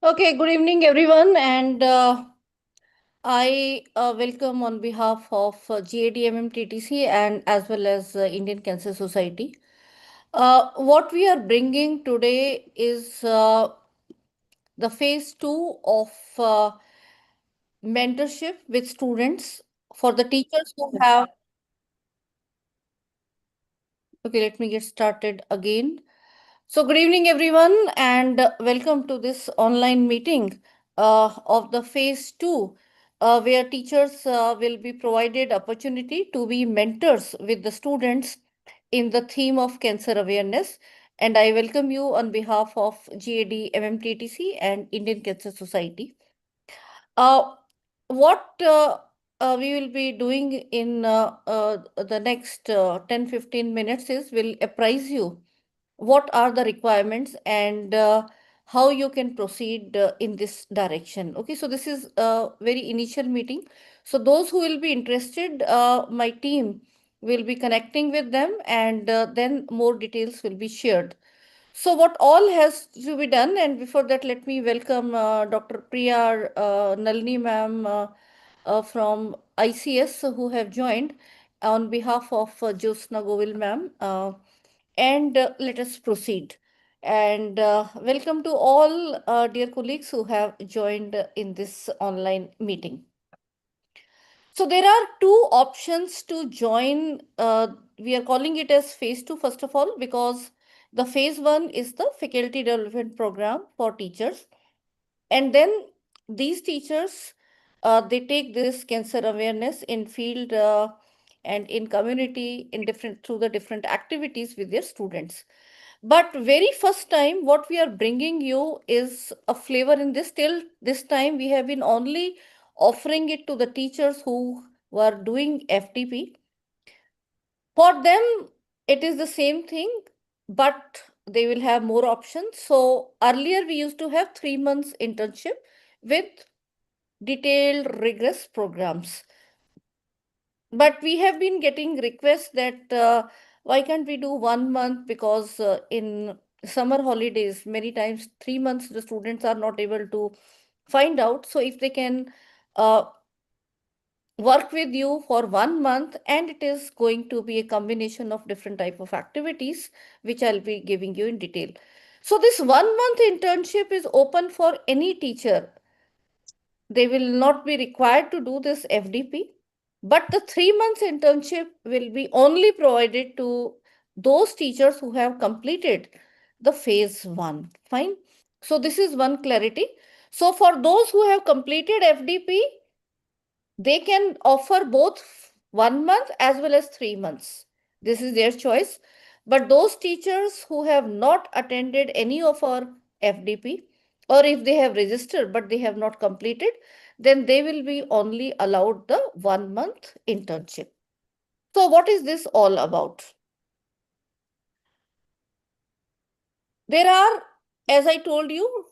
Okay, good evening, everyone, and I welcome on behalf of GAD-MMTTC and as well as Indian Cancer Society. What we are bringing today is the phase two of mentorship with students for the teachers who have. Okay, let me get started again. So, good evening, everyone, and welcome to this online meeting of the phase two, where teachers will be provided opportunity to be mentors with the students in the theme of cancer awareness. And I welcome you on behalf of GAD, MMTTC, and Indian Cancer Society. Uh, what we will be doing in the next 10-15 minutes is we'll apprise you what are the requirements and how you can proceed in this direction. Okay, so this is a very initial meeting. So those who will be interested, my team will be connecting with them and then more details will be shared. So what all has to be done, and before that, let me welcome Dr. Priya Nalini ma'am from ICS who have joined on behalf of Jyotsna Govil ma'am. And let us proceed. And welcome to all dear colleagues who have joined in this online meeting. So there are two options to join. We are calling it as phase two, first of all, because the phase one is the faculty development program for teachers. And then these teachers, they take this cancer awareness in field and in community in different through the different activities with their students. But very first time, what we are bringing you is a flavor in this. Till this time, we have been only offering it to the teachers who were doing FTP. For them, it is the same thing, but they will have more options. So earlier, we used to have 3 months internship with detailed, rigorous programs. But we have been getting requests that why can't we do 1 month, because in summer holidays many times 3 months the students are not able to find out. So if they can uh, work with you for 1 month, and it is going to be a combination of different type of activities which I'll be giving you in detail. So this 1 month internship is open for any teacher. They will not be required to do this FDP, but the 3 months internship will be only provided to those teachers who have completed the phase one. Fine. So this is one clarity. So for those who have completed FDP, they can offer both 1 month as well as 3 months. This is their choice. But those teachers who have not attended any of our FDP, or if they have registered but they have not completed, then they will be only allowed the 1 month internship. So, what is this all about? There are, as I told you,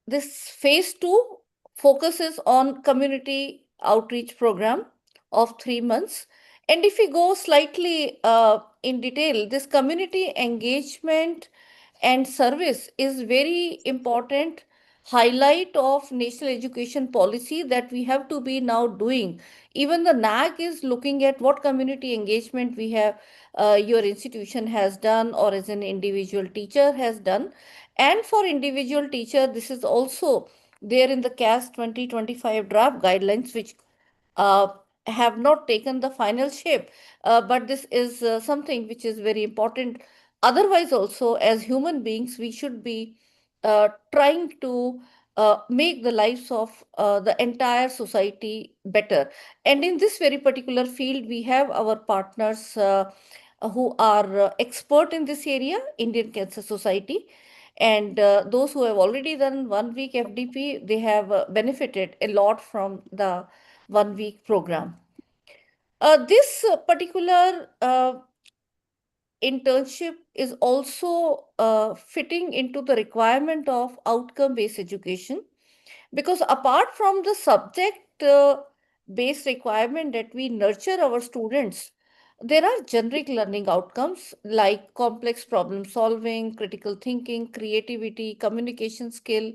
this phase two focuses on community outreach program of 3 months. And if we go slightly in detail, this community engagement and service is very important highlight of national education policy that we have to be now doing. Even the NAG is looking at what community engagement we have, your institution has done or as an individual teacher has done. And for individual teacher, this is also there in the CAS 2025 draft guidelines, which uh, have not taken the final shape. But this is something which is very important. Otherwise, also, as human beings, we should be trying to make the lives of the entire society better. And in this very particular field, we have our partners who are expert in this area, Indian Cancer Society. And those who have already done 1 week FDP, they have benefited a lot from the 1 week program. This particular internship is also fitting into the requirement of outcome based education, because apart from the subject based requirement that we nurture our students, There are generic learning outcomes like complex problem solving, critical thinking, creativity, communication skill,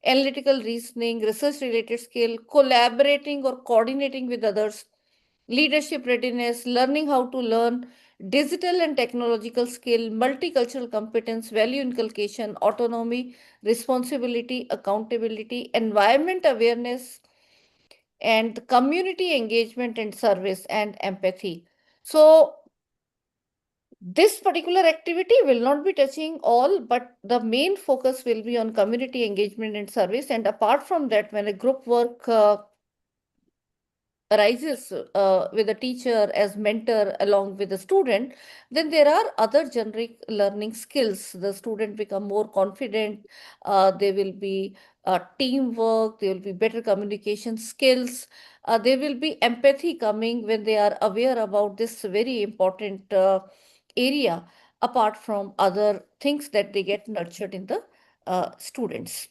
analytical reasoning, research related skill, collaborating or coordinating with others, leadership readiness, learning how to learn, digital and technological skill, multicultural competence, value inculcation, autonomy, responsibility, accountability, environment awareness, and community engagement and service and empathy. So, this particular activity will not be touching all, but the main focus will be on community engagement and service. And apart from that, when a group work arises with a teacher as mentor along with the student, then there are other generic learning skills. The student become more confident. There will be teamwork. There will be better communication skills. There will be empathy coming when they are aware about this very important area, apart from other things that they get nurtured in the students.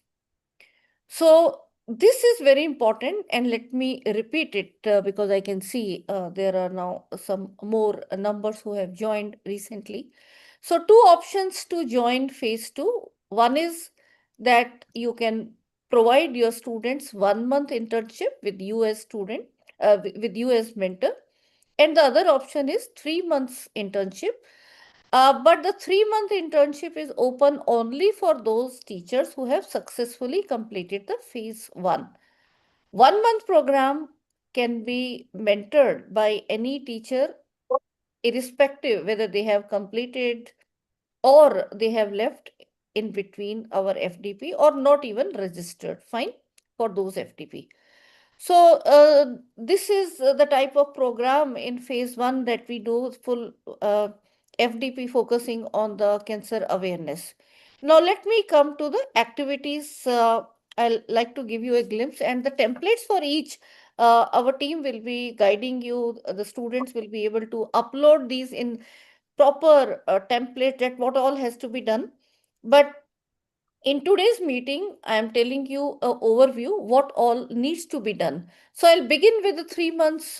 So this is very important, and let me repeat it because I can see there are now some more numbers who have joined recently. So two options to join phase two. One is that you can provide your students 1 month internship with you as student, with you as mentor, and the other option is 3 months internship, but the 3 month internship is open only for those teachers who have successfully completed the phase one. 1 month program can be mentored by any teacher, irrespective whether they have completed or they have left in between our FDP or not even registered. Fine for those FDP. So this is the type of program in phase one that we do, full FDP focusing on the cancer awareness. Now let me come to the activities. I'll like to give you a glimpse and the templates for each. Our team will be guiding you. The students will be able to upload these in proper template that what all has to be done. But in today's meeting, I am telling you an overview what all needs to be done. So I'll begin with the 3 months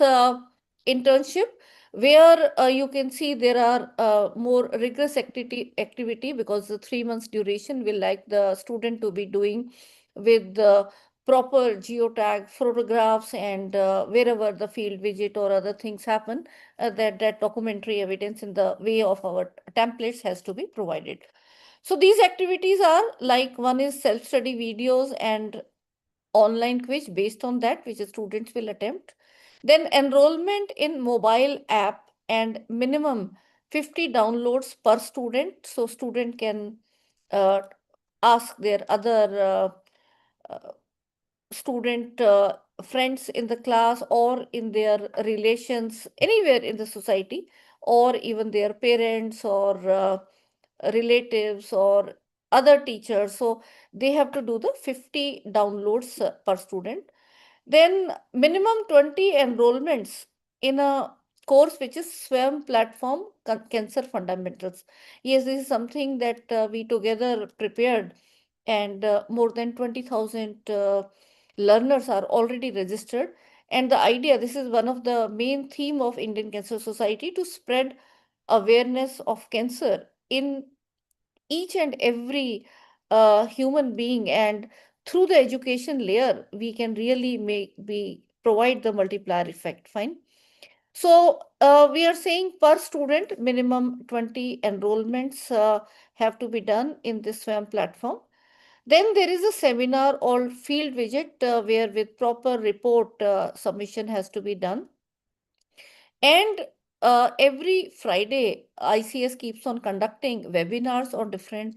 internship, where you can see there are more rigorous activity because the 3 months duration will like the student to be doing with the proper geotag photographs, and wherever the field visit or other things happen, that documentary evidence in the way of our templates has to be provided. So these activities are like, one is self-study videos and online quiz based on that, which the students will attempt. Then enrollment in mobile app and minimum 50 downloads per student. So student can uh, ask their other student friends in the class or in their relations anywhere in the society, or even their parents or relatives or other teachers. So they have to do the 50 downloads per student. Then minimum 20 enrollments in a course which is SWAM platform, Cancer Fundamentals. Yes, this is something that we together prepared, and more than 20,000 learners are already registered. And the idea, this is one of the main theme of Indian Cancer Society, to spread awareness of cancer in each and every human being, and through the education layer we can really provide the multiplier effect. Fine. So we are saying per student minimum 20 enrollments have to be done in this SWAM platform. Then there is a seminar or field visit where with proper report submission has to be done. And every Friday, ICS keeps on conducting webinars on different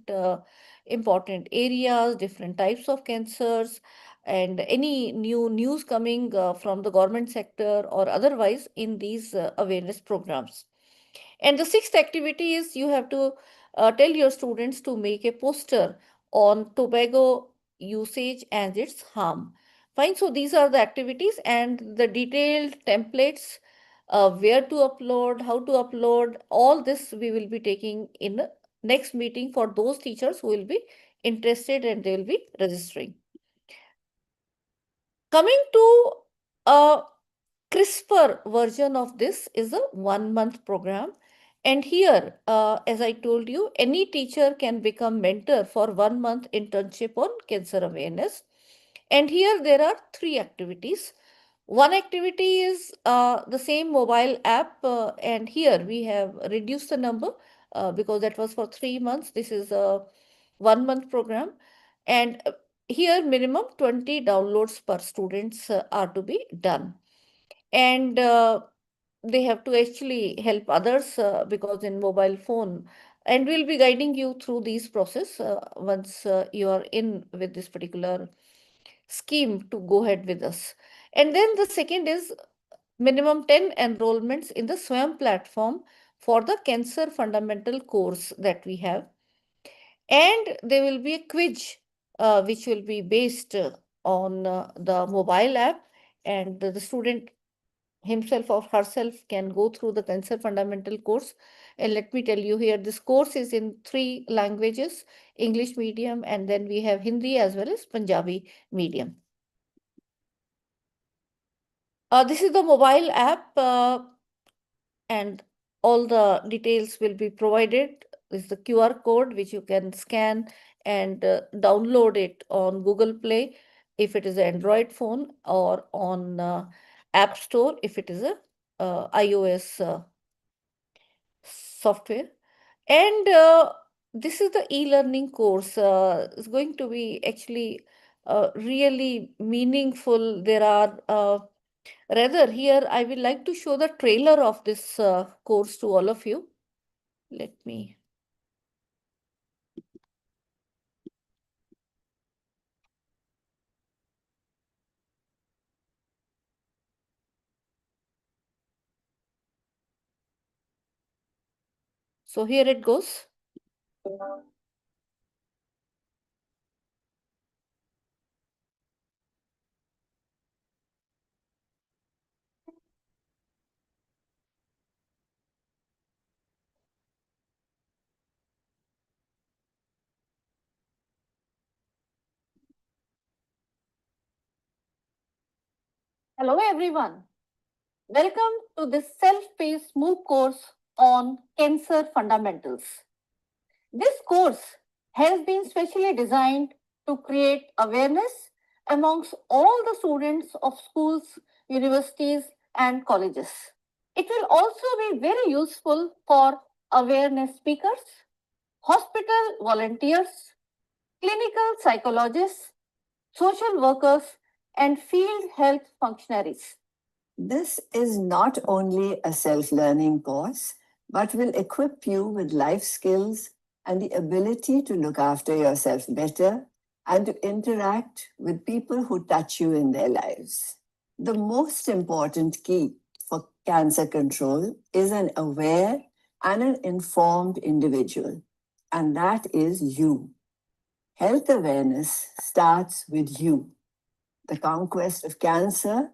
important areas, different types of cancers, and any new news coming from the government sector or otherwise in these awareness programs. And the sixth activity is you have to tell your students to make a poster on tobacco usage and its harm. Fine. So these are the activities and the detailed templates, where to upload, how to upload, all this we will be taking in the next meeting for those teachers who will be interested and they will be registering. Coming to crisper version of this is a 1 month program. And here, as I told you, any teacher can become mentor for 1 month internship on cancer awareness. And here there are three activities. One activity is the same mobile app, and here we have reduced the number because that was for 3 months. This is a 1 month program, and here minimum 20 downloads per students are to be done. And they have to actually help others because in mobile phone, and we'll be guiding you through these process once you are in with this particular scheme to go ahead with us. And then the second is minimum 10 enrollments in the Swayam platform for the cancer fundamental course that we have. And there will be a quiz which will be based on the mobile app, and the student himself or herself can go through the cancer fundamental course. And let me tell you here, this course is in three languages: English medium, and then we have Hindi as well as Punjabi medium. This is the mobile app, and all the details will be provided. This is the QR code which you can scan and download it on Google Play if it is an Android phone, or on App Store if it is a iOS software. And this is the e-learning course. It's going to be actually really meaningful. There are rather, here I will like to show the trailer of this course to all of you. Let me. So here it goes. Hello everyone. Welcome to this self-paced MOOC course on cancer fundamentals. This course has been specially designed to create awareness amongst all the students of schools, universities, and colleges. It will also be very useful for awareness speakers, hospital volunteers, clinical psychologists, social workers, and field health functionaries. This is not only a self-learning course, but will equip you with life skills and the ability to look after yourself better and to interact with people who touch you in their lives. The most important key for cancer control is an aware and an informed individual, and that is you. Health awareness starts with you. The conquest of cancer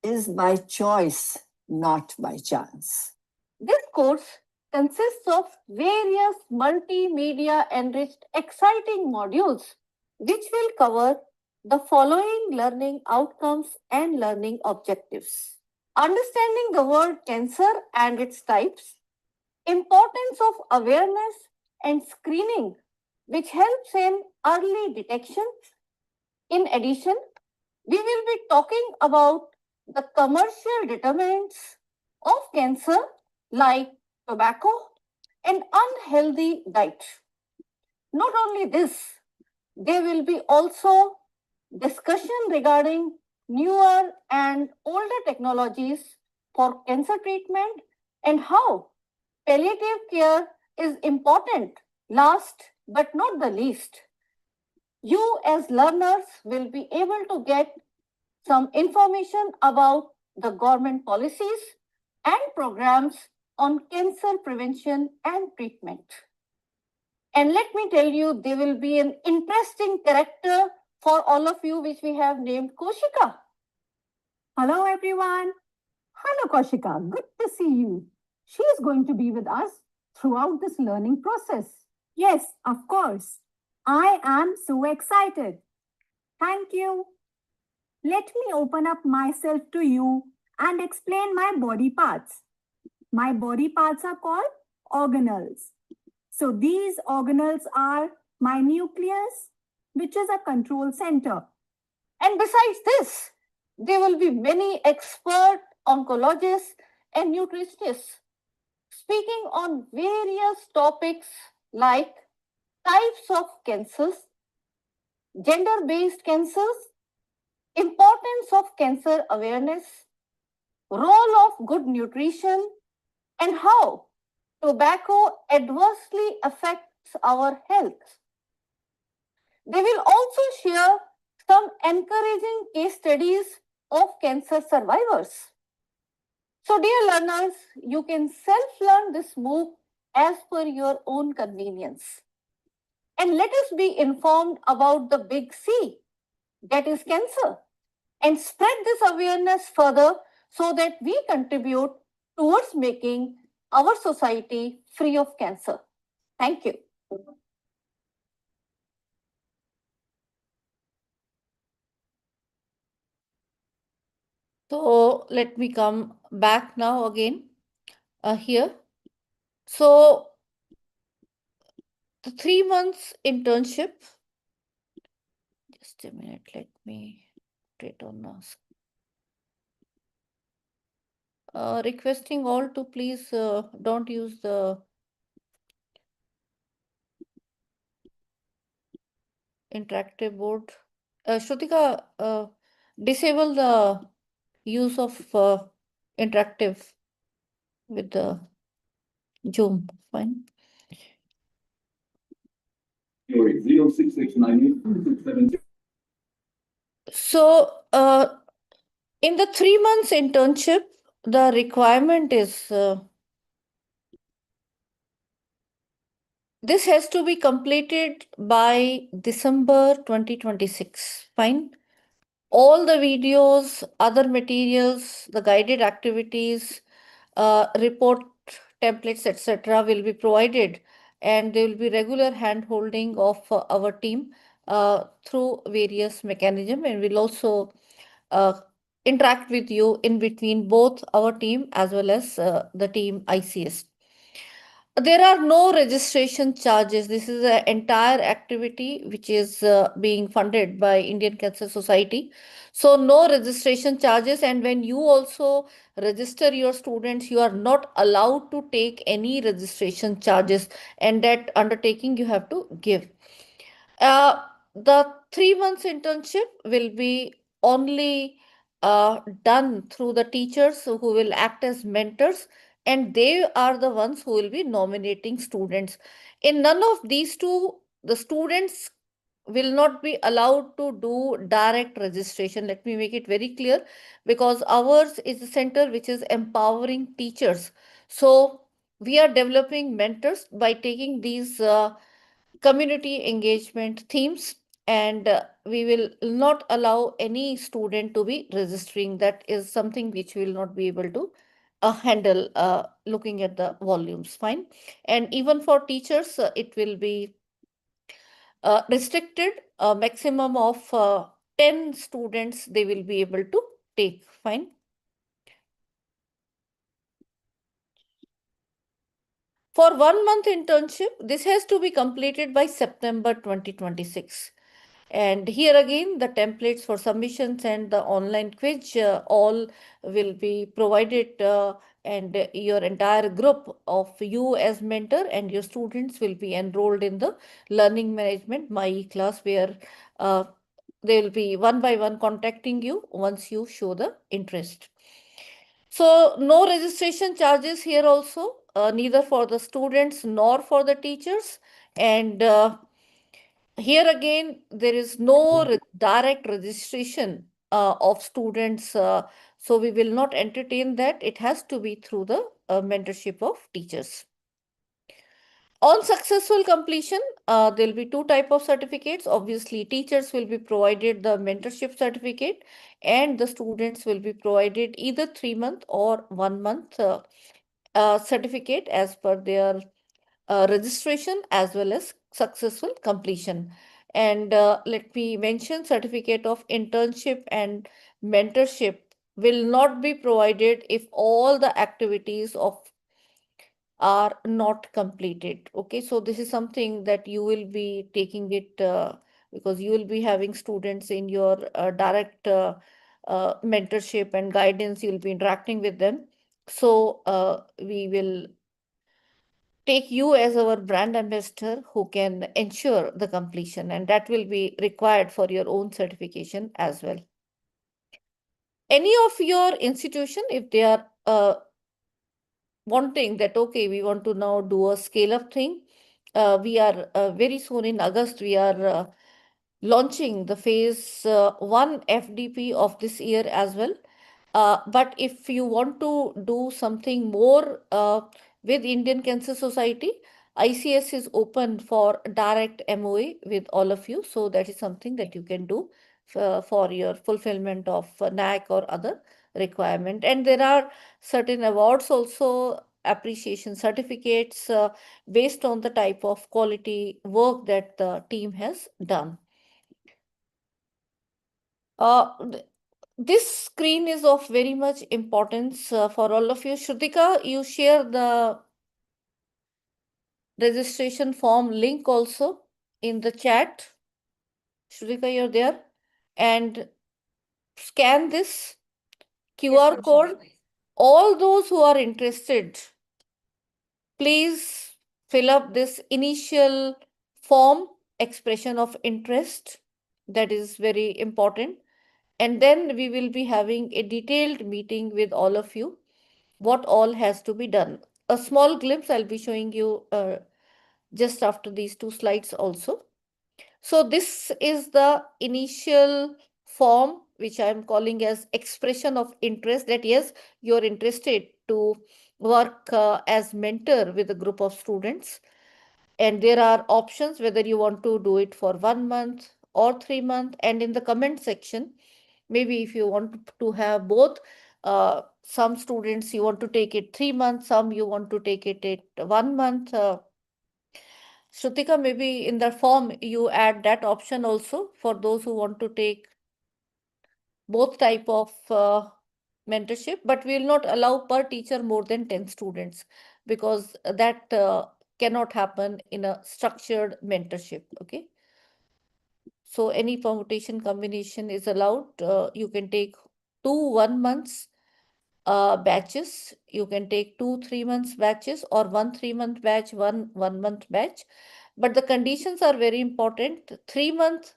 is by choice, not by chance. This course consists of various multimedia enriched exciting modules which will cover the following learning outcomes and learning objectives. Understanding the word cancer and its types, importance of awareness and screening, which helps in early detection. In addition, we will be talking about the commercial determinants of cancer like tobacco and unhealthy diet. Not only this, there will be also discussion regarding newer and older technologies for cancer treatment and how palliative care is important. Last but not the least, you as learners will be able to get some information about the government policies and programs on cancer prevention and treatment. And let me tell you, there will be an interesting character for all of you, which we have named Koshika. Hello, everyone. Hello, Koshika. Good to see you. She is going to be with us throughout this learning process. Yes, of course. I am so excited. Thank you. Let me open up myself to you and explain my body parts. My body parts are called organelles. So these organelles are my nucleus, which is a control center. And besides this, there will be many expert oncologists and nutritionists speaking on various topics like types of cancers, gender-based cancers, importance of cancer awareness, role of good nutrition, and how tobacco adversely affects our health. They will also share some encouraging case studies of cancer survivors. So, dear learners, you can self-learn this MOOC as per your own convenience. And let us be informed about the big C, that is cancer, and spread this awareness further so that we contribute towards making our society free of cancer. Thank you. So let me come back now again here. So the 3 months internship, just a minute, let me put it on us. Requesting all to please don't use the interactive board. Shrutika, disable the use of interactive with the Zoom. Fine. So, in the 3 months internship, the requirement is this has to be completed by December 2026. Fine. All the videos, other materials, the guided activities, report templates, etc., will be provided, and there will be regular hand holding of our team through various mechanisms, and we'll also interact with you in between both our team as well as the team ICS. There are no registration charges. This is an entire activity which is being funded by Indian Cancer Society. So no registration charges. And when you also register your students, you are not allowed to take any registration charges. And that undertaking you have to give. The 3 months internship will be only done through the teachers who will act as mentors, and they are the ones who will be nominating students. In none of these two, the students will not be allowed to do direct registration. Let me make it very clear, because ours is a center which is empowering teachers. So we are developing mentors by taking these community engagement themes, and we will not allow any student to be registering. That is something which we will not be able to handle looking at the volumes. Fine. And even for teachers, it will be restricted. A maximum of 10 students they will be able to take. Fine. For 1 month internship, this has to be completed by September 2026. And here again, the templates for submissions and the online quiz all will be provided, and your entire group of you as mentor and your students will be enrolled in the Learning Management My class, where they will be one by one contacting you once you show the interest. So no registration charges here also, neither for the students nor for the teachers. And here again, there is no direct registration of students. So we will not entertain that. It has to be through the mentorship of teachers. On successful completion, there will be two types of certificates. Obviously, teachers will be provided the mentorship certificate, and the students will be provided either 3 month or 1 month certificate as per their registration as well as successful completion. And let me mention, certificate of internship and mentorship will not be provided if all the activities of are not completed. Okay, so this is something that you will be taking it because you will be having students in your direct mentorship and guidance. You'll be interacting with them. So we will take you as our brand ambassador who can ensure the completion, and that will be required for your own certification as well. Any of your institution, if they are wanting that, okay, we want to now do a scale up thing, we are very soon in August, we are launching the phase 1 FDP of this year as well. But if you want to do something more with Indian Cancer Society, ICS is open for direct MOA with all of you. So that is something that you can do for your fulfillment of NAC or other requirement. And there are certain awards also, appreciation certificates based on the type of quality work that the team has done. This screen is of very much importance for all of you. Shrutika, you share the registration form link also in the chat. Shrutika, you're there. And scan this QR code. All those who are interested, please fill up this initial form, expression of interest. That is very important. And then we will be having a detailed meeting with all of you, what all has to be done. A small glimpse I'll be showing you just after these two slides also. So this is the initial form, which I'm calling as expression of interest, that yes, you're interested to work as mentor with a group of students. And there are options whether you want to do it for 1 month or 3 months. And in the comment section, maybe if you want to have both, some students you want to take it 3 months, some you want to take it at 1 month. Shrutika, maybe in the form you add that option also for those who want to take both type of mentorship, but we will not allow per teacher more than 10 students because that cannot happen in a structured mentorship. Okay. So any permutation combination is allowed. You can take 2 1 months batches. You can take 2 3 months batches or 1 3 month batch, 1 1 month batch. But the conditions are very important. 3 month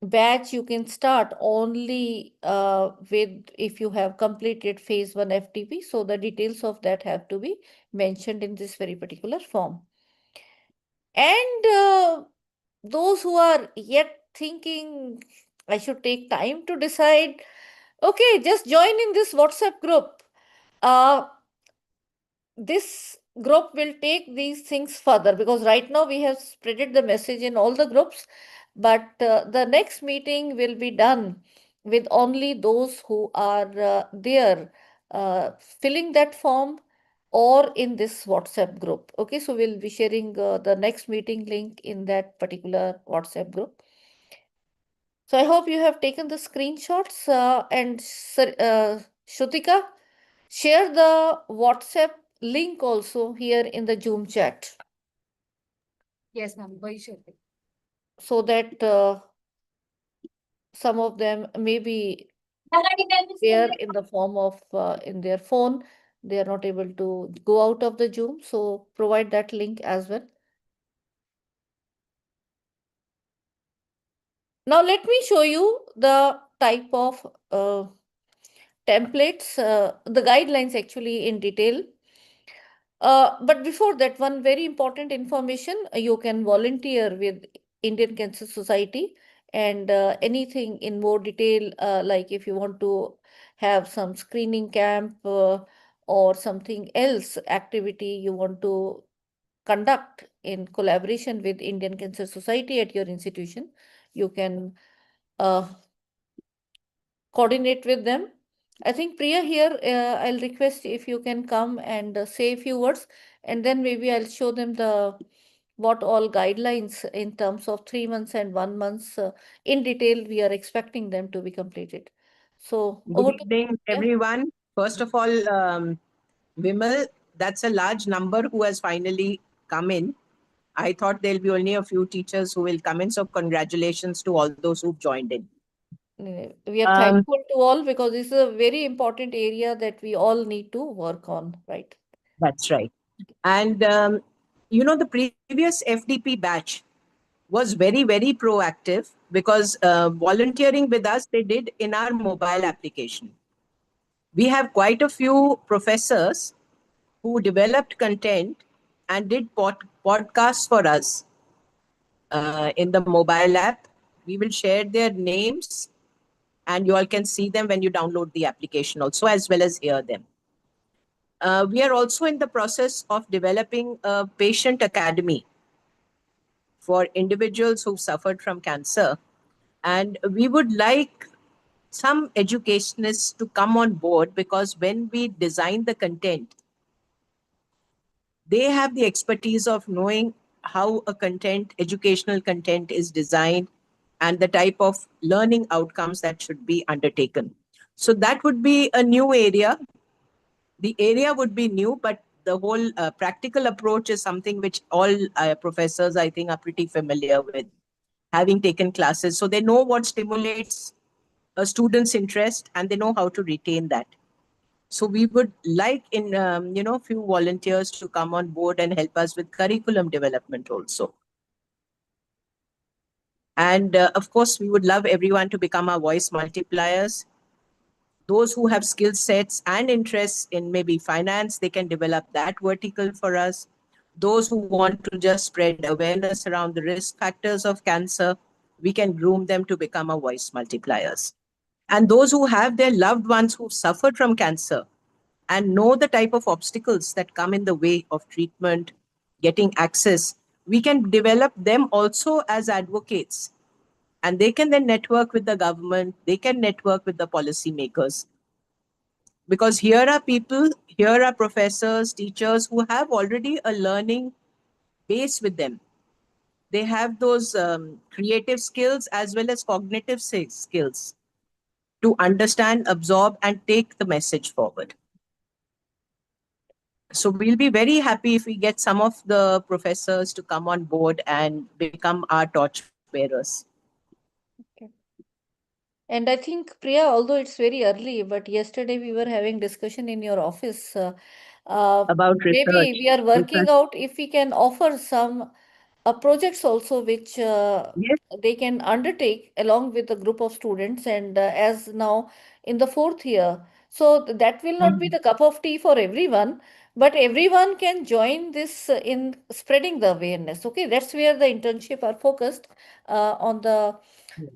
batch you can start only with if you have completed phase 1 FTP. So the details of that have to be mentioned in this very particular form. And those who are yet thinking, I should take time to decide, okay, just join in this WhatsApp group. This group will take these things further because right now we have spreaded the message in all the groups, but the next meeting will be done with only those who are there filling that form or in this WhatsApp group. Okay, so we'll be sharing the next meeting link in that particular WhatsApp group. So I hope you have taken the screenshots and Shrutika, share the WhatsApp link also here in the Zoom chat. Yes, ma'am. Why should it? So that some of them may be there in the form of in their phone. They are not able to go out of the Zoom. So provide that link as well. Now let me show you the type of templates, the guidelines actually in detail. But before that, one very important information, you can volunteer with Indian Cancer Society and anything in more detail, like if you want to have some screening camp or something else activity you want to conduct in collaboration with Indian Cancer Society at your institution, you can coordinate with them. I think Priya here, I'll request if you can come and say a few words, and then maybe I'll show them the what all guidelines in terms of 3 months and 1 month in detail we are expecting them to be completed. So Good over to evening, yeah. everyone. First of all, Vimal, that's a large number who has finally come in. I thought there'll be only a few teachers who will come in, so congratulations to all those who've joined in. We are Um, thankful to all because this is a very important area that we all need to work on, right? that's right. And, the previous FDP batch was very, very proactive because volunteering with us, they did in our mobile application. We have quite a few professors who developed content and did podcasts for us in the mobile app. We will share their names and you all can see them when you download the application also, as well as hear them. We are also in the process of developing a patient academy for individuals who suffered from cancer. And we would like some educationists to come on board because when we design the content, they have the expertise of knowing how a educational content is designed and the type of learning outcomes that should be undertaken. So that would be a new area. The area would be new, but the whole practical approach is something which all professors, I think, are pretty familiar with, having taken classes. So they know what stimulates a student's interest and they know how to retain that. So we would like in few volunteers to come on board and help us with curriculum development also. And of course, we would love everyone to become our voice multipliers. Those who have skill sets and interests in maybe finance, they can develop that vertical for us. Those who want to just spread awareness around the risk factors of cancer, we can groom them to become our voice multipliers. And those who have their loved ones who suffered from cancer and know the type of obstacles that come in the way of treatment, getting access, we can develop them also as advocates. And they can then network with the government, they can network with the policymakers. Because here are people, here are professors, teachers who have already a learning base with them. They have those creative skills as well as cognitive skills to understand, absorb, and take the message forward. So we'll be very happy if we get some of the professors to come on board and become our torchbearers. Okay. And I think, Priya, although it's very early, but yesterday we were having discussion in your office. About Maybe research. we are working Research. out if we can offer some projects also which Yes. they can undertake along with a group of students and as now in the fourth year. So that will not be the cup of tea for everyone, but everyone can join this in spreading the awareness. Okay, that's where the internship are focused on the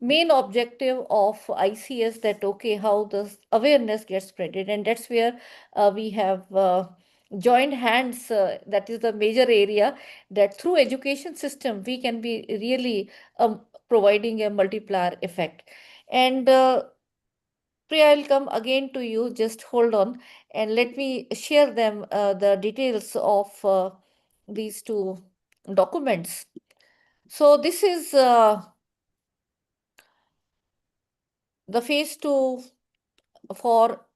main objective of ICS, that okay, how the awareness gets spreaded, and that's where we have joined hands. That is the major area, that through education system we can be really providing a multiplier effect. And Priya, I'll come again to you. Just hold on and let me share them the details of these two documents. So this is the phase 2 for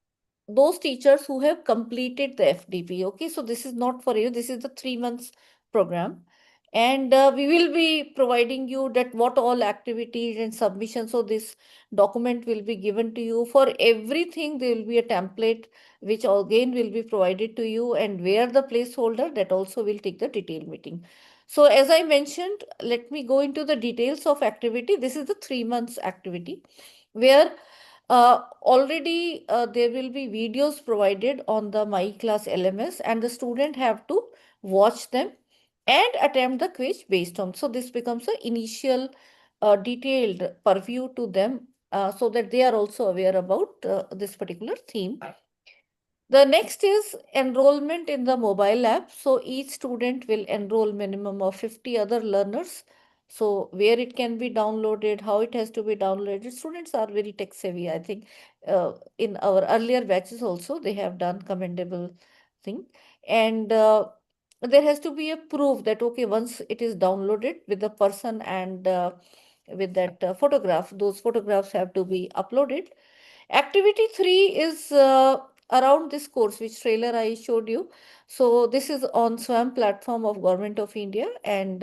those teachers who have completed the FDP. Okay, so this is not for you. This is the 3 months program. And we will be providing you that what all activities and submissions. So this document will be given to you. For everything, there will be a template which again will be provided to you, and where the placeholder, that also will take the detailed meeting. So as I mentioned, let me go into the details of activity. This is the 3 months activity where already there will be videos provided on the My Class LMS, and the student have to watch them and attempt the quiz based on. So this becomes an initial detailed purview to them so that they are also aware about this particular theme. The next is enrollment in the mobile app. So each student will enroll minimum of 50 other learners. So where it can be downloaded, how it has to be downloaded. Students are very tech savvy. I think in our earlier batches also they have done commendable thing. And there has to be a proof that okay, once it is downloaded with the person and with that photograph, those photographs have to be uploaded. Activity 3 is around this course, which trailer I showed you. So this is on SWAM platform of Government of India, and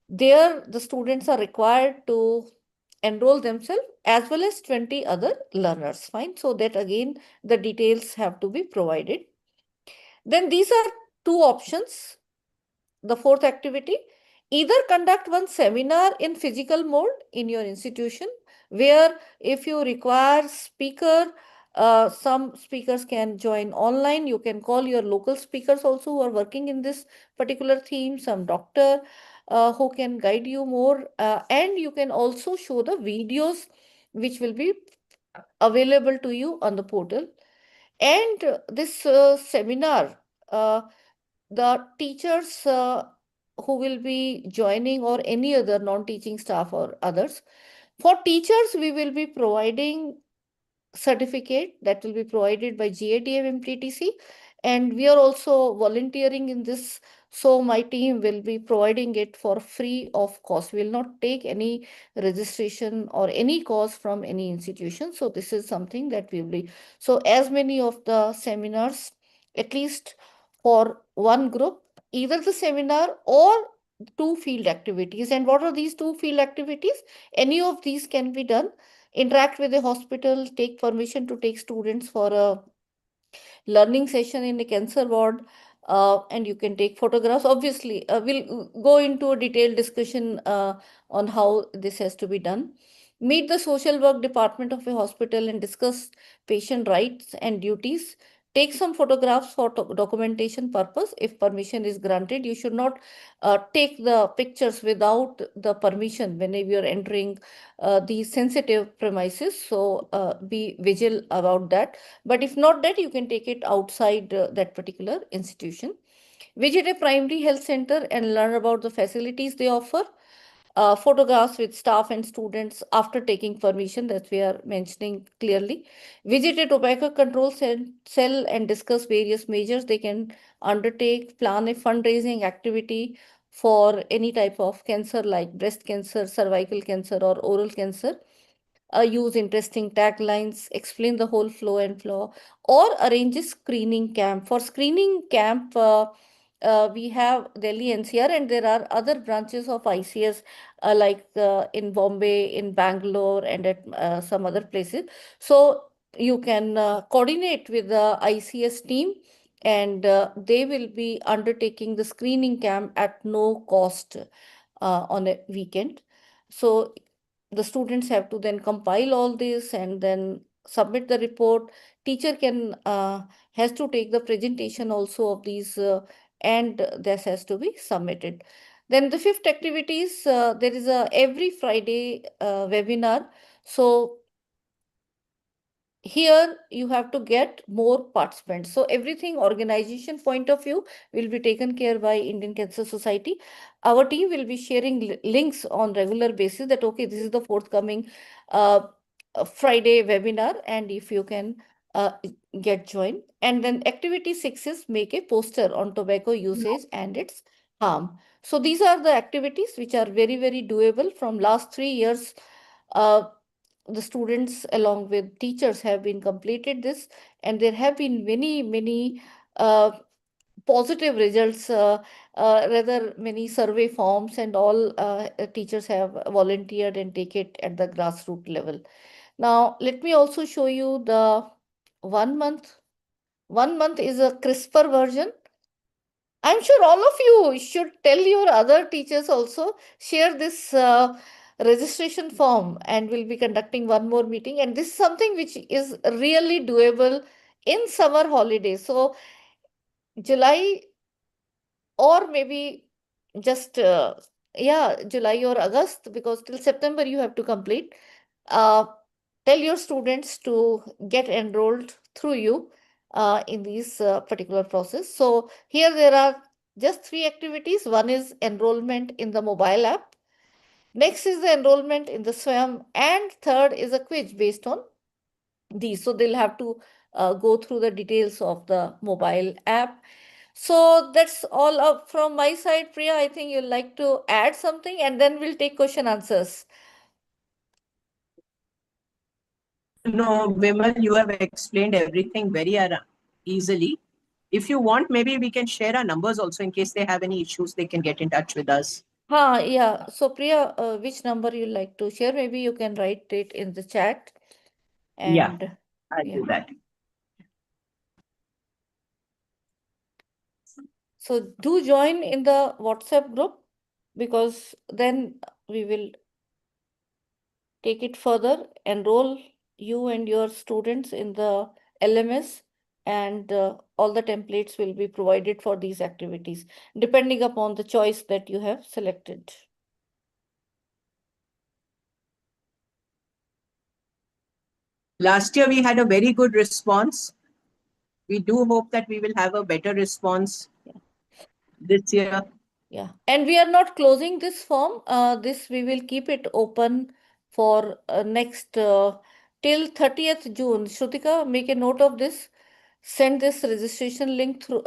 there the students are required to enroll themselves as well as 20 other learners. Fine. So that again, the details have to be provided. Then these are two options. The fourth activity, either conduct one seminar in physical mode in your institution, where if you require speaker, some speakers can join online. You can call your local speakers also who are working in this particular theme, some doctor who can guide you more, and you can also show the videos which will be available to you on the portal. And this seminar, the teachers who will be joining or any other non-teaching staff or others. For teachers, we will be providing certificate that will be provided by GAD-MMTTC, and we are also volunteering in this. So my team will be providing it for free of cost. We will not take any registration or any cost from any institution. So this is something that we will be. So as many of the seminars, at least for one group, either the seminar or two field activities. And what are these two field activities? Any of these can be done. Interact with the hospital, take permission to take students for a learning session in a cancer ward, and you can take photographs. Obviously, we'll go into a detailed discussion on how this has to be done. Meet the social work department of a hospital and discuss patient rights and duties. Take some photographs for documentation purpose. If permission is granted, you should not take the pictures without the permission whenever you're entering these sensitive premises. So be vigilant about that. But if not that, you can take it outside that particular institution. Visit a primary health center and learn about the facilities they offer. Photographs with staff and students after taking permission, that we are mentioning clearly. Visit a tobacco control cell and discuss various measures they can undertake. Plan a fundraising activity for any type of cancer like breast cancer, cervical cancer, or oral cancer. Use interesting taglines, explain the whole flow and flow, or arrange a screening camp. For screening camp, we have Delhi NCR, and there are other branches of ICS like in Bombay, in Bangalore, and at some other places. So you can coordinate with the ICS team, and they will be undertaking the screening camp at no cost on a weekend. So the students have to then compile all this and then submit the report. Teacher can has to take the presentation also of these, and this has to be submitted. Then the fifth activities, there is a every Friday webinar. So here you have to get more participants. So everything organization point of view will be taken care by Indian Cancer Society. Our team will be sharing links on regular basis that, okay, this is the forthcoming Friday webinar, and if you can uh, get joined. And then activity 6 is make a poster on tobacco usage and its harm. So these are the activities which are very, very doable. From last 3 years, the students along with teachers have been completed this, and there have been many positive results, rather many survey forms and all. Teachers have volunteered and take it at the grassroots level. Now let me also show you the 1 month. 1 month is a crisper version. I'm sure all of you should tell your other teachers also, share this registration form, and we'll be conducting one more meeting. And this is something which is really doable in summer holidays. So July, or maybe just July or August, because till September you have to complete. Uh, Tell your students to get enrolled through you in these particular process. So here there are just three activities. One is enrollment in the mobile app. Next is the enrollment in the SWAM, and third is a quiz based on these. So they'll have to go through the details of the mobile app. So that's all up from my side. Priya, I think you'd like to add something, and then we'll take question answers. No, Vimal, you have explained everything very easily. If you want, maybe we can share our numbers also in case they have any issues, they can get in touch with us. Yeah. So Priya, which number you like to share? Maybe you can write it in the chat. Yeah, And I'll yeah. do that. So do join in the WhatsApp group, because then we will take it further, enroll you and your students in the LMS, and all the templates will be provided for these activities, depending upon the choice that you have selected. Last year, we had a very good response. We do hope that we will have a better response this year. Yeah, and we are not closing this form. This we will keep it open for next till 30th June. Shrutika, make a note of this. Send this registration link through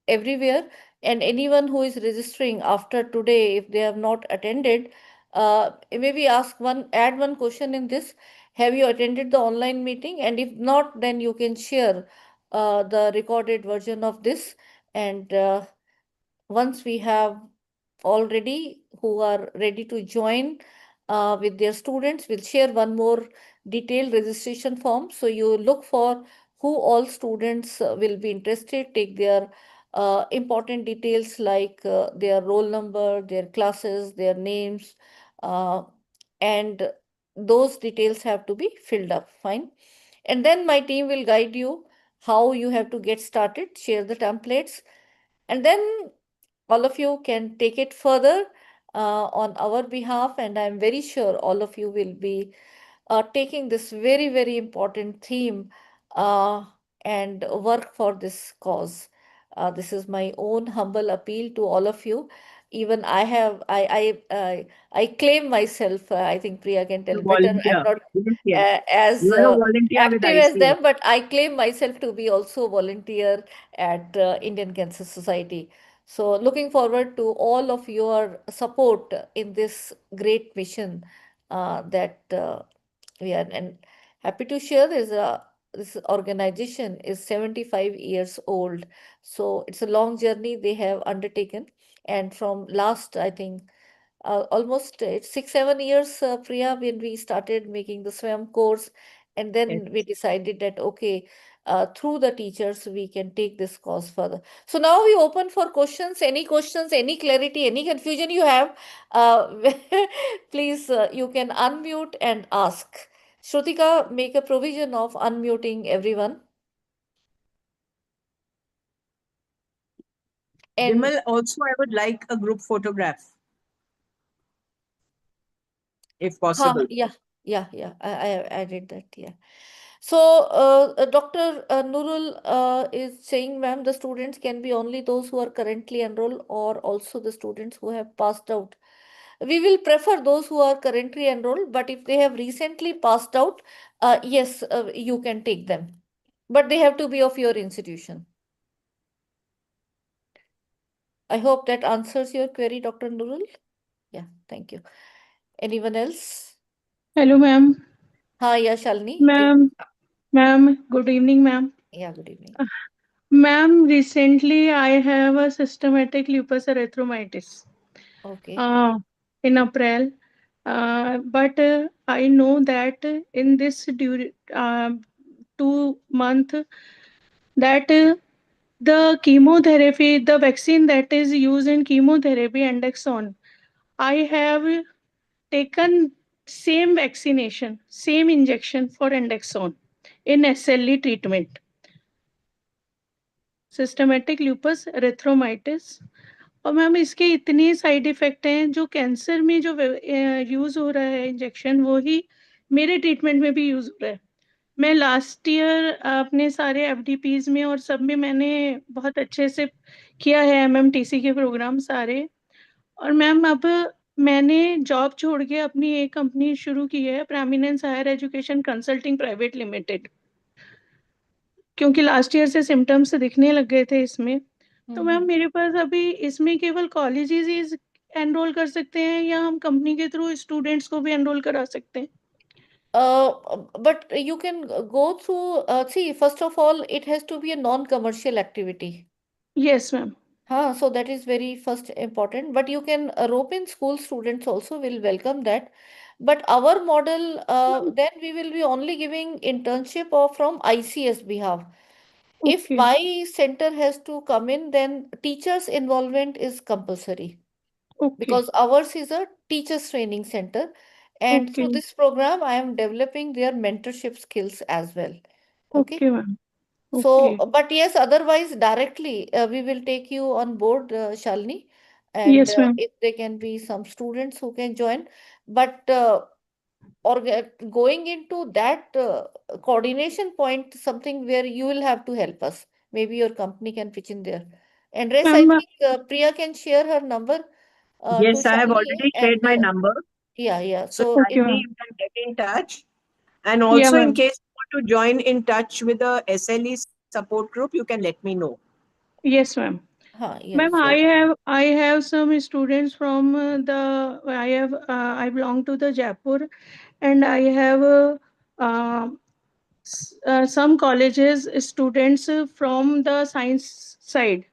everywhere, and anyone who is registering after today, if they have not attended, maybe add one question in this. Have you attended the online meeting? And if not, then you can share the recorded version of this, and once we have already who are ready to join with their students, we'll share one more detailed registration form. So you look for who all students will be interested, take their important details like their roll number, their classes, their names, uh, and those details have to be filled up. Fine. And then my team will guide you how you have to get started, share the templates, and then all of you can take it further on our behalf. And I'm very sure all of you will be taking this very, very important theme and work for this cause. This is my own humble appeal to all of you. Even I claim myself. I think Priya can tell A better. I'm volunteer. not Yes, yes. as You are a volunteer with active as ICS. them, but I claim myself to be also a volunteer at Indian Cancer Society. So, looking forward to all of your support in this great mission that we are, and happy to share this organization is 75 years old. So it's a long journey they have undertaken, and from last, I think, almost 6 7 years, Priya, when we started making the swim course, and Yes. then we decided that okay, through the teachers we can take this course further. So now we open for questions. Any questions, any clarity, any confusion you have, please, you can unmute and ask. Shrutika, make a provision of unmuting everyone. And Vimal, also, I would like a group photograph, if possible. I have added that. Yeah. So, Dr. Nurul is saying, ma'am, the students can be only those who are currently enrolled or also the students who have passed out. We will prefer those who are currently enrolled, but if they have recently passed out, yes, you can take them. But they have to be of your institution. I hope that answers your query, Dr. Nurul. Yeah, thank you. Anyone else? Hello, ma'am. Hi, yeah, Shalini, please. Ma'am, good evening, ma'am. Yeah, good evening. Ma'am, recently I have a systematic lupus erythematosus Okay. uh, in April. But I know that in this 2 month that the chemotherapy, the vaccine that is used in chemotherapy, Andexon, I have taken same vaccination, same injection for Andexon in SLE treatment, systematic lupus erythematosus. और ma'am इसके इतने side effect हैं जो cancer में जो use हो रहा है इंजेक्शन, वो ही मेरे ट्रीटमेंट में भी यूज हो रहा है. मैं लास्ट ईयर अपने सारे एफडीपीज में और सब में मैंने बहुत अच्छे से किया है एमएमटीसी के प्रोग्राम सारे. और मैम अब मैंने जॉब छोड़ के अपनी एक कंपनी शुरू की है, Preeminence Higher Education Consulting Private Limited, क्योंकि लास्ट ईयर से सिम्टम्स दिखने लग गए थे इसमें. तो मैम मेरे पास अभी इसमें केवल कॉलेजेस ही एनरोल कर सकते हैं या हम कंपनी के थ्रू स्टूडेंट्स को भी एनरोल करा सकते हैं? But you can go through, see, first of all, it has to be a non-commercial activity. Yes, ma'am. So that is very first important. But you can rope in school students also, will welcome that. But our model, then we will be only giving internship or from ICS behalf. If Okay. my center has to come in, then teachers' involvement is compulsory Okay. because ours is a teachers training center. And through Okay. this program, I am developing their mentorship skills as well. Okay. Okay, ma'am. So, Okay. but yes, otherwise, directly, we will take you on board, Shalini, and Yes, ma'am. if there can be some students who can join. But going into that coordination point, something where you will have to help us. Maybe your company can pitch in there. And rest, I Ma'am, think Priya can share her number to Yes, I have Shalini, already shared and my number. yeah. So So okay, if Shalini, ma'am. you can get in touch. And Yeah, also, in ma'am. case you want to join in touch with the SLE support group, you can let me know. Yes, ma'am. yeah, Ma'am, so I have some students from I belong to the Jaipur, and I have some colleges students from the science side,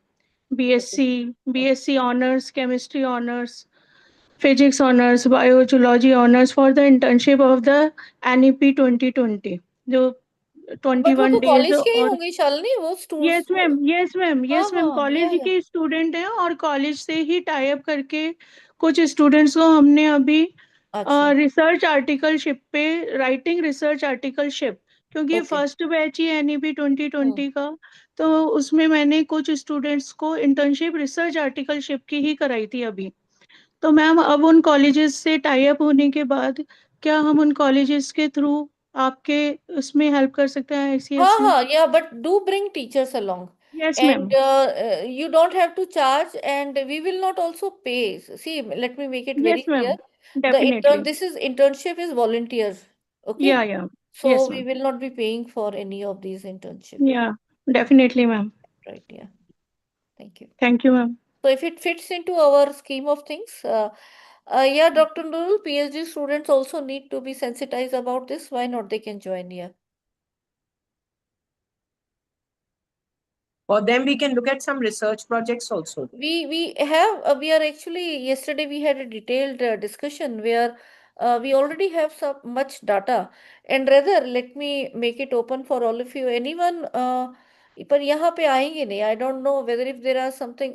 BSc honors, chemistry honors, physics honors, biogeology honors for the internship of the NEP 2020. जो but वो 21 तो days college के ही और होंगे शालिनी, वो yes ma'am, yes ma'am, हाँ yes ma'am, हाँ college या के स्टूडेंट हैं और कॉलेज से ही टाई अप करके कुछ स्टूडेंट्स को हमने अभी अच्छा रिसर्च आर्टिकलशिप पे, राइटिंग रिसर्च आर्टिकलशिप, क्योंकि ओके फर्स्ट बैच ही एनईपी हम्म 2020 का, तो उसमें मैंने कुछ स्टूडेंट्स को इंटर्नशिप रिसर्च आर्टिकलशिप की ही कराई थी अभी। तो मैम अब उन कॉलेजेस से टाई अप होने के बाद क्या हम उन कॉलेजेस के थ्रू आपके उसमें हेल्प कर सकते हैं आईसीएस में? yeah, but do bring teachers along, yes ma'am. and you don't have to charge, and we will not also pay. See, let me make it very Yes, clear. ma'am. Definitely. This is internship is volunteer, Yeah, okay? yeah. So Yes, we ma'am. will not be paying for any of these internship, Yeah, definitely, ma'am. right? Yeah, thank you. Thank you, ma'am. So if it fits into our scheme of things, yeah, Dr. Nurul, PhD students also need to be sensitized about this. Why not? They can join here. For them, we can look at some research projects also. We are actually, yesterday we had a detailed discussion where we already have some much data, and rather let me make it open for all of you. Anyone पर यहाँ पे आएंगे नहीं. I don't know whether if there are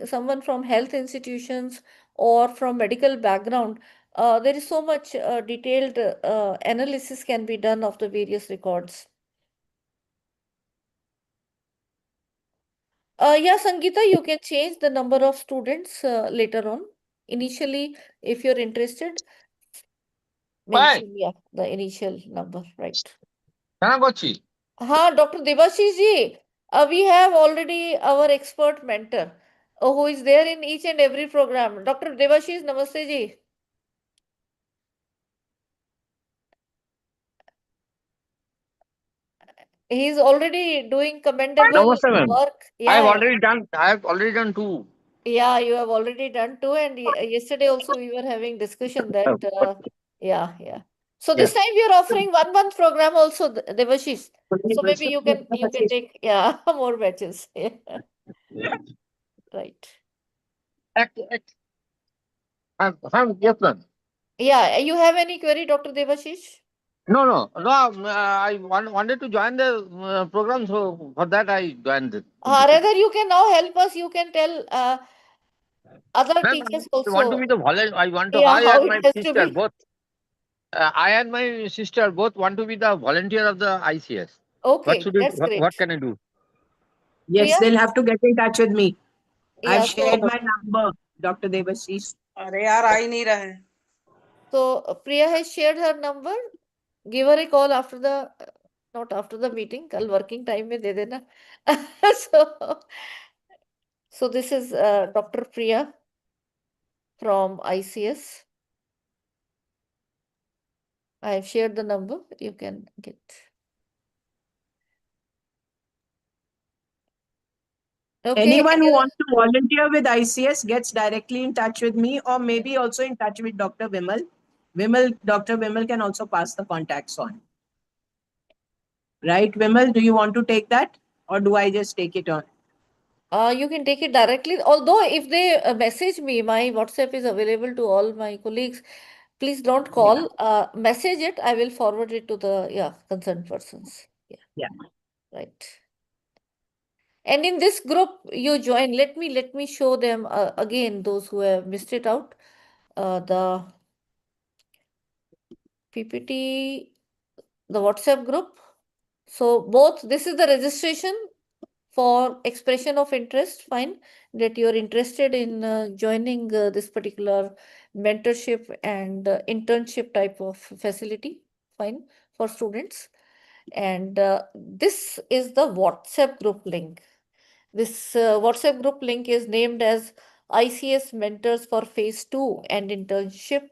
someone from health institutions or from medical background. There is so much detailed analysis can be done of the various records. Yeah, Sangeeta, you can change the number of students later on. Initially, if you're interested, Why? mention yeah, the initial number, right? Taniguchi. Dr. Debashish ji, we have already our expert mentor who is there in each and every program. Dr. Debashish, namaste ji. He is already doing commendable Namaste, ma'am. work. I have Yeah, already done. I have already done two. yeah, you have already done too. And yesterday also we were having discussion that, yeah. So Yeah. this time we are offering 1 month program also, Devashish. So maybe you can take more batches. Yeah, right. Yes, ma'am. Yeah, you have any query, Dr. Devashish? No. I wanted to join the program, so for that I joined it. Rather you can now help us. You can tell other Ma'am, teachers I want to also. be the volunteer. I want to. Yeah, I how and it my has to sister be. both. I and my sister both want to be the volunteer of the ICS. Okay, that's great. What can I do? Yes, Priya? they'll have to get in touch with me. I've Yeah, shared my number, Dr. Devashish. अरे यार आ ही नहीं रहा है। so Priya has shared her number. Give her a call after the not after the meeting, कल working time में दे देना. So this is Dr. Priya from ICS. I have shared the number. You can get. Okay. Anyone who wants to volunteer with ICS gets directly in touch with me or maybe also in touch with Dr. Vimal. Dr. Vimal can also pass the contacts on. Right, Vimal? Do you want to take that, or do I just take it on? You can take it directly. Although if they message me, my WhatsApp is available to all my colleagues. Please don't call. Message it. I will forward it to the concerned persons. Yeah, Yeah. right. And in this group you join, let me show them again, those who have missed it out, the PPT, the WhatsApp group. So both, this is the registration for expression of interest, fine, that you're interested in joining this particular mentorship and internship type of facility, fine, for students. And this is the WhatsApp group link. This WhatsApp group link is named as ICS Mentors for Phase 2 and Internship,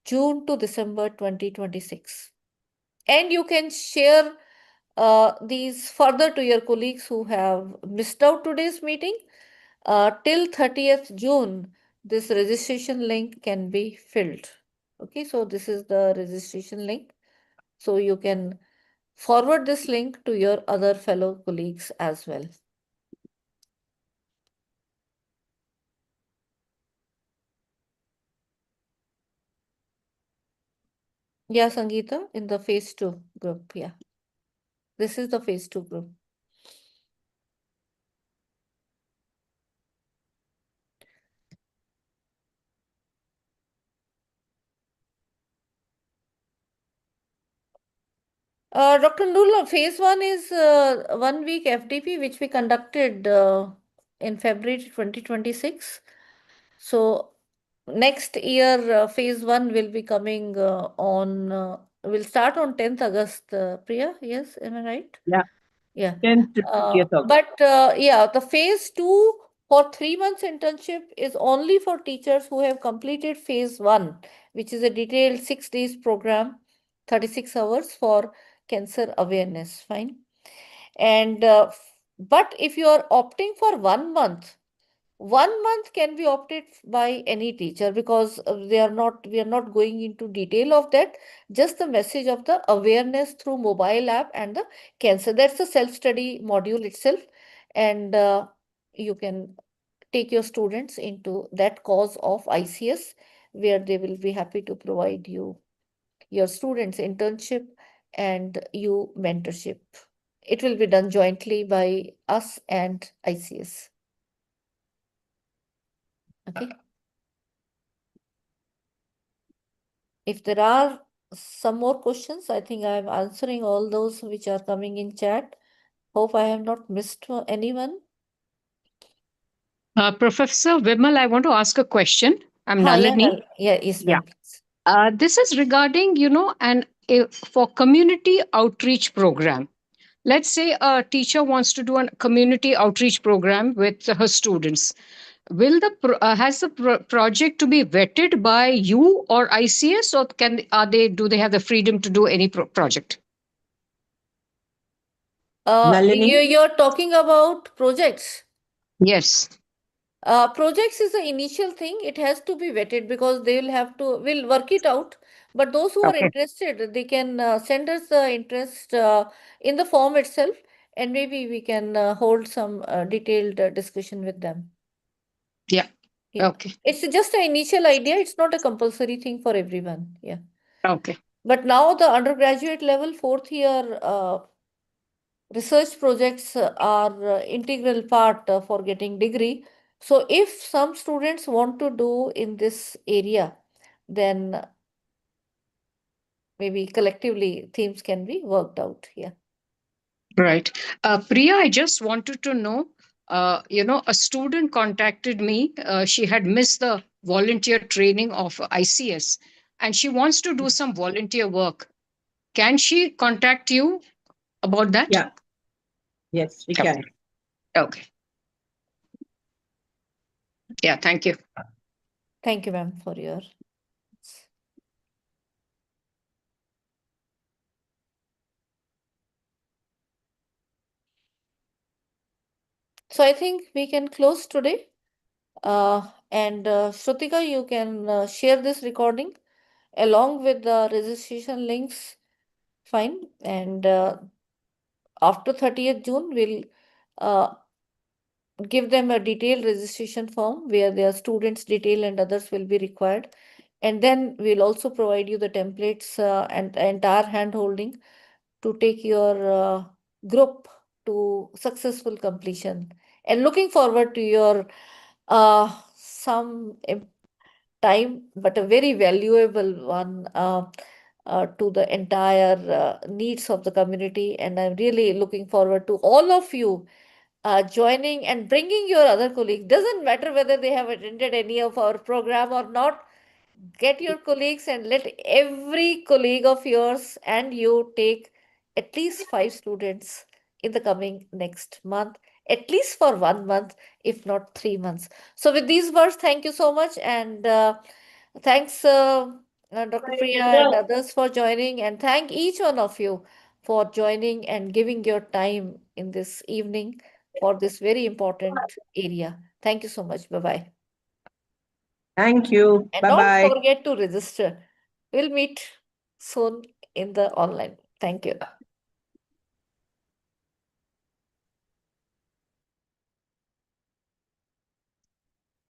June to December 2026. And you can share these further to your colleagues who have missed out today's meeting. Till 30th June, this registration link can be filled. Okay, so this is the registration link. So you can forward this link to your other fellow colleagues as well. Yeah, Sangeeta, in the Phase 2 group. Yeah. This is the Phase 2 group. Dr. Nurla, Phase 1 is 1 week FDP, which we conducted in February 2026. So next year, Phase 1 will be coming will start on 10th August, Priya. Yes, am I right? Yeah. Yeah. 10th to 20th August. But yeah, the Phase 2 for 3 months internship is only for teachers who have completed Phase 1, which is a detailed 6 days program, 36 hours for cancer awareness. Fine. And but if you are opting for 1 month, 1 month can be opted by any teacher, because we are not going into detail of that. Just the message of the awareness through mobile app and the cancer. That's the self-study module itself. And you can take your students into that course of ICS, where they will be happy to provide you your students internship and you mentorship. It will be done jointly by us and ICS. Okay. If there are some more questions, I think I am answering all those which are coming in chat. Hope I have not missed anyone. Professor Vimal, I want to ask a question. I'm Nalini. Yes, Yeah. ma'am. Please. This is regarding, for community outreach program. Let's say a teacher wants to do a community outreach program with her students. Will has the project to be vetted by you or ICS, or do they have the freedom to do any project? Nalini? You're talking about projects. Yes. Projects is the initial thing. It has to be vetted, because they will work it out. But those who are Okay. interested, they can send us the interest in the form itself, and maybe we can hold some detailed discussion with them. Yeah. Yeah. Okay. It's just an initial idea. It's not a compulsory thing for everyone. Yeah. Okay. But now the undergraduate level, 4th year research projects are integral part for getting degree. So if some students want to do in this area, then maybe collectively themes can be worked out here. Right. Priya, I just wanted to know, a student contacted me. She had missed the volunteer training of ICS and she wants to do some volunteer work. Can she contact you about that? Yeah. Yes, we can. Okay. Yeah, thank you. Thank you, ma'am, for your. So I think we can close today. And Shrutika, you can share this recording along with the registration links. Fine. And after 30th June, we'll give them a detailed registration form where their students' detail and others will be required. And then we'll also provide you the templates and entire hand-holding to take your group to successful completion. And looking forward to your some time, but a very valuable one to the entire needs of the community. And I'm really looking forward to all of you joining and bringing your other colleagues. Doesn't matter whether they have attended any of our program or not. Get your colleagues and let every colleague of yours and you take at least 5 students in the coming next month, at least for 1 month, if not 3 months. So with these words, thank you so much, and thanks Dr. Priya and others for joining, and thank each one of you for joining and giving your time in this evening for this very important area. Thank you so much. Bye-bye. Thank you. And don't Bye-bye. forget to register. We'll meet soon in the online. Thank you.